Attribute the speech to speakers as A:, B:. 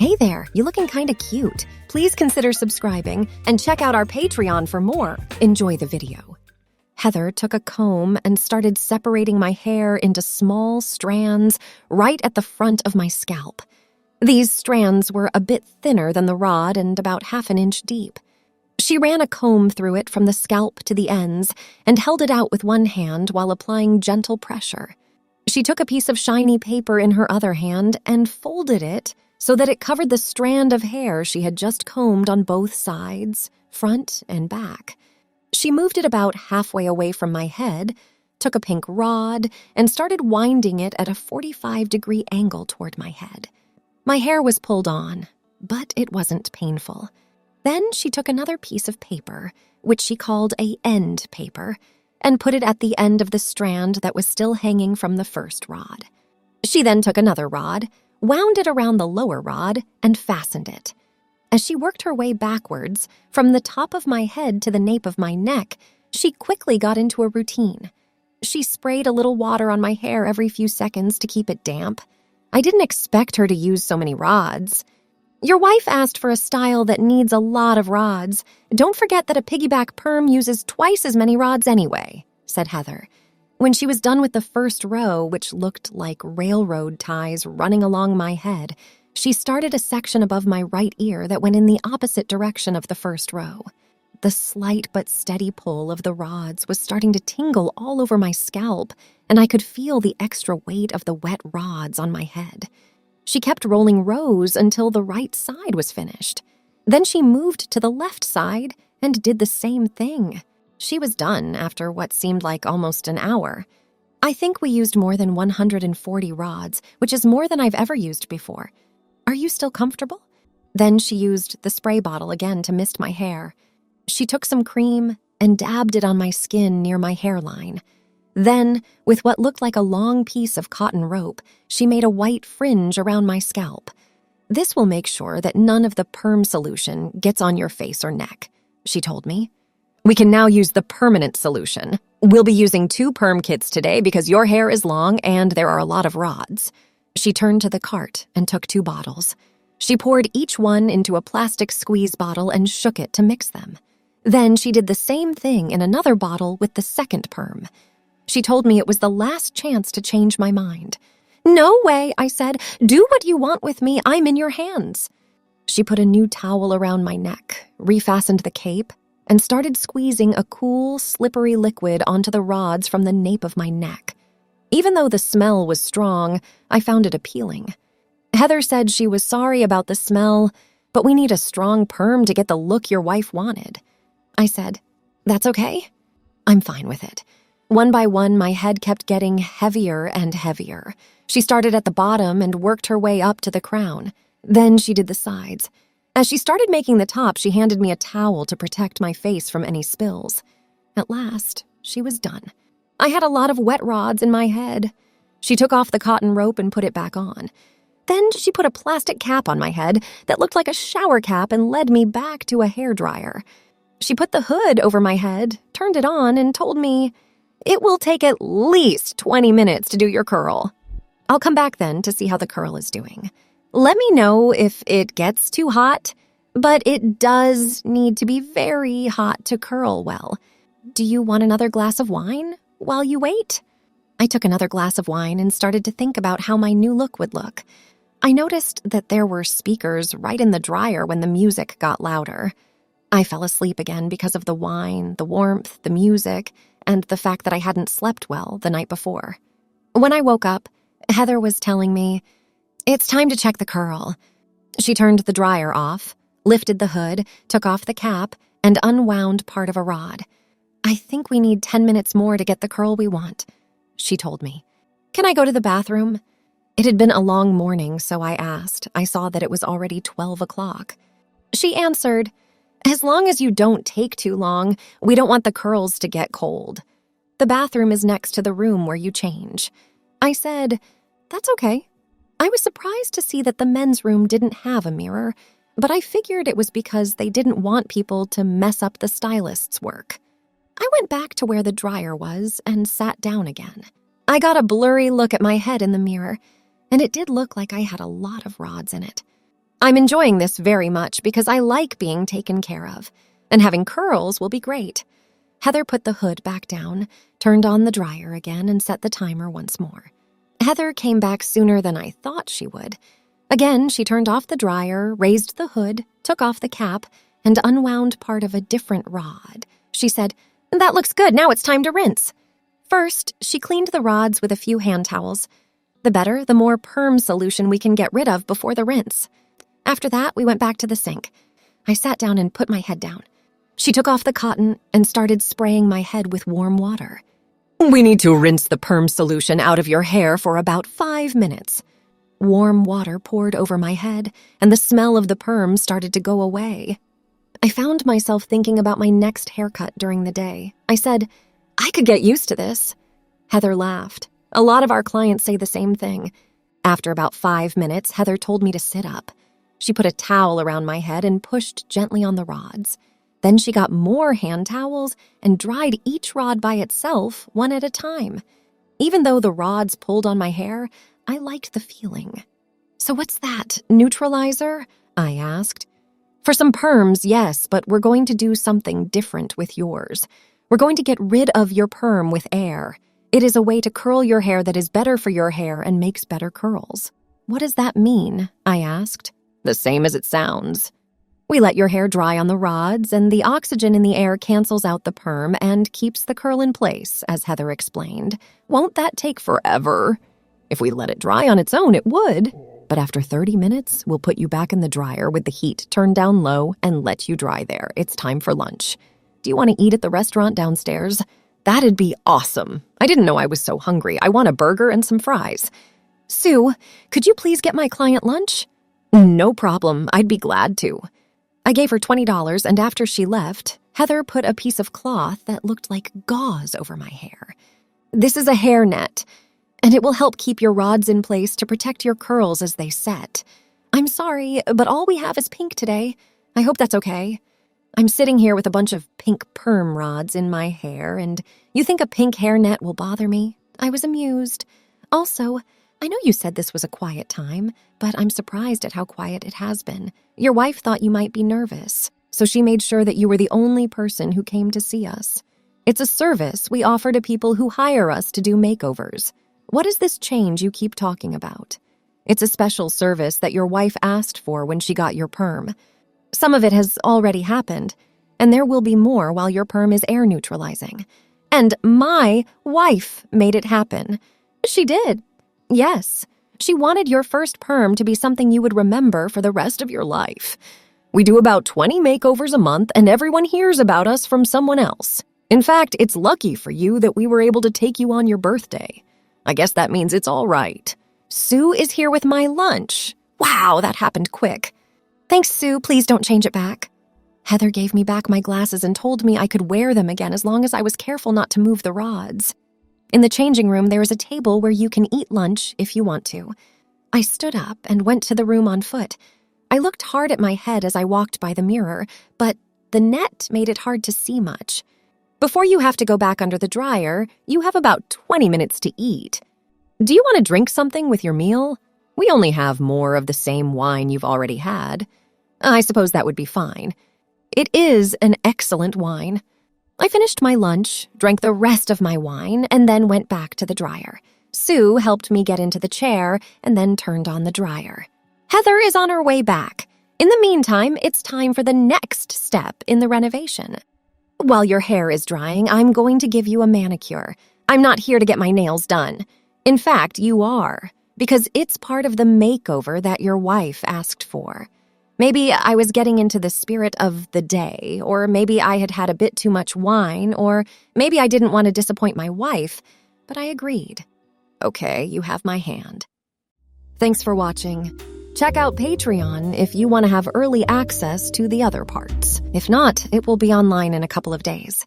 A: Hey there, you looking kinda cute. Please consider subscribing and check out our Patreon for more. Enjoy the video. Heather took a comb and started separating my hair into small strands right at the front of my scalp. These strands were a bit thinner than the rod and about half an inch deep. She ran a comb through it from the scalp to the ends and held it out with one hand while applying gentle pressure. She took a piece of shiny paper in her other hand and folded it so that it covered the strand of hair she had just combed on both sides, front and back. She moved it about halfway away from my head, took a pink rod, and started winding it at a 45-degree angle toward my head. My hair was pulled on, but it wasn't painful. Then she took another piece of paper, which she called a end paper, and put it at the end of the strand that was still hanging from the first rod. She then took another rod, wound it around the lower rod, and fastened it. As she worked her way backwards, from the top of my head to the nape of my neck, she quickly got into a routine. She sprayed a little water on my hair every few seconds to keep it damp. I didn't expect her to use so many rods. Your wife asked for a style that needs a lot of rods. Don't forget that a piggyback perm uses twice as many rods anyway, said Heather. When she was done with the first row, which looked like railroad ties running along my head, she started a section above my right ear that went in the opposite direction of the first row. The slight but steady pull of the rods was starting to tingle all over my scalp, and I could feel the extra weight of the wet rods on my head. She kept rolling rows until the right side was finished. Then she moved to the left side and did the same thing. She was done after what seemed like almost an hour. I think we used more than 140 rods, which is more than I've ever used before. Are you still comfortable? Then she used the spray bottle again to mist my hair. She took some cream and dabbed it on my skin near my hairline. Then, with what looked like a long piece of cotton rope, she made a white fringe around my scalp. This will make sure that none of the perm solution gets on your face or neck, she told me. We can now use the permanent solution. We'll be using 2 perm kits today because your hair is long and there are a lot of rods. She turned to the cart and took 2 bottles. She poured each one into a plastic squeeze bottle and shook it to mix them. Then she did the same thing in another bottle with the second perm. She told me it was the last chance to change my mind. No way, I said. Do what you want with me. I'm in your hands. She put a new towel around my neck, refastened the cape, and started squeezing a cool, slippery liquid onto the rods from the nape of my neck. Even though the smell was strong, I found it appealing. Heather said she was sorry about the smell, but we need a strong perm to get the look your wife wanted. I said, that's okay. I'm fine with it. One by one, my head kept getting heavier and heavier. She started at the bottom and worked her way up to the crown. Then she did the sides. As she started making the top, she handed me a towel to protect my face from any spills. At last, she was done. I had a lot of wet rods in my head. She took off the cotton rope and put it back on. Then she put a plastic cap on my head that looked like a shower cap and led me back to a hairdryer. She put the hood over my head, turned it on, and told me, it will take at least 20 minutes to do your curl. I'll come back then to see how the curl is doing. Let me know if it gets too hot, but it does need to be very hot to curl well. Do you want another glass of wine while you wait? I took another glass of wine and started to think about how my new look would look. I noticed that there were speakers right in the dryer when the music got louder. I fell asleep again because of the wine, the warmth, the music, and the fact that I hadn't slept well the night before. When I woke up, Heather was telling me, it's time to check the curl. She turned the dryer off, lifted the hood, took off the cap, and unwound part of a rod. I think we need 10 minutes more to get the curl we want, she told me. Can I go to the bathroom? It had been a long morning, so I asked. I saw that it was already 12 o'clock. She answered, as long as you don't take too long, we don't want the curls to get cold. The bathroom is next to the room where you change. I said, that's okay. I was surprised to see that the men's room didn't have a mirror, but I figured it was because they didn't want people to mess up the stylist's work. I went back to where the dryer was and sat down again. I got a blurry look at my head in the mirror, and it did look like I had a lot of rods in it. I'm enjoying this very much because I like being taken care of, and having curls will be great. Heather put the hood back down, turned on the dryer again, and set the timer once more. Heather came back sooner than I thought she would. Again, she turned off the dryer, raised the hood, took off the cap, and unwound part of a different rod. She said, "That looks good, now it's time to rinse." First, she cleaned the rods with a few hand towels. The better, the more perm solution we can get rid of before the rinse. After that, we went back to the sink. I sat down and put my head down. She took off the cotton and started spraying my head with warm water. "We need to rinse the perm solution out of your hair for about 5 minutes. Warm water poured over my head, and the smell of the perm started to go away. I found myself thinking about my next haircut during the day. I said, "I could get used to this." Heather laughed. A lot of our clients say the same thing. After about 5 minutes, Heather told me to sit up. She put a towel around my head and pushed gently on the rods. Then she got more hand towels and dried each rod by itself, one at a time. Even though the rods pulled on my hair, I liked the feeling. "So what's that, neutralizer?" I asked. "For some perms, yes, but we're going to do something different with yours. We're going to get rid of your perm with air. It is a way to curl your hair that is better for your hair and makes better curls." "What does that mean?" I asked. "The same as it sounds. We let your hair dry on the rods, and the oxygen in the air cancels out the perm and keeps the curl in place," as Heather explained. "Won't that take forever? If we let it dry on its own, it would. But after 30 minutes, we'll put you back in the dryer with the heat turned down low and let you dry there. It's time for lunch. Do you want to eat at the restaurant downstairs?" "That'd be awesome. I didn't know I was so hungry. I want a burger and some fries." "Sue, could you please get my client lunch?" "No problem. I'd be glad to." I gave her $20, and after she left, Heather put a piece of cloth that looked like gauze over my hair. "This is a hair net, and it will help keep your rods in place to protect your curls as they set. I'm sorry, but all we have is pink today. I hope that's okay. I'm sitting here with a bunch of pink perm rods in my hair, and you think a pink hair net will bother me?" I was amused. "Also, I know you said this was a quiet time, but I'm surprised at how quiet it has been. Your wife thought you might be nervous, so she made sure that you were the only person who came to see us. It's a service we offer to people who hire us to do makeovers. What is this change you keep talking about? It's a special service that your wife asked for when she got your perm. Some of it has already happened, and there will be more while your perm is air neutralizing. And my wife made it happen." "She did." "Yes. She wanted your first perm to be something you would remember for the rest of your life. We do about 20 makeovers a month, and everyone hears about us from someone else. In fact, it's lucky for you that we were able to take you on your birthday. I guess that means it's all right. Sue is here with my lunch. Wow, that happened quick. Thanks, Sue. Please don't change it back." Heather gave me back my glasses and told me I could wear them again as long as I was careful not to move the rods. In the changing room, there is a table where you can eat lunch if you want to. I stood up and went to the room on foot. I looked hard at my head as I walked by the mirror, but the net made it hard to see much. Before you have to go back under the dryer, you have about 20 minutes to eat. Do you want to drink something with your meal? We only have more of the same wine you've already had. I suppose that would be fine. It is an excellent wine. I finished my lunch, drank the rest of my wine, and then went back to the dryer. Sue helped me get into the chair and then turned on the dryer. Heather is on her way back. In the meantime, it's time for the next step in the renovation. While your hair is drying, I'm going to give you a manicure. I'm not here to get my nails done. In fact, you are, because it's part of the makeover that your wife asked for. Maybe I was getting into the spirit of the day, or maybe I had had a bit too much wine, or maybe I didn't want to disappoint my wife, but I agreed. Okay, you have my hand. Thanks for watching. Check out Patreon if you want to have early access to the other parts. If not, it will be online in a couple of days.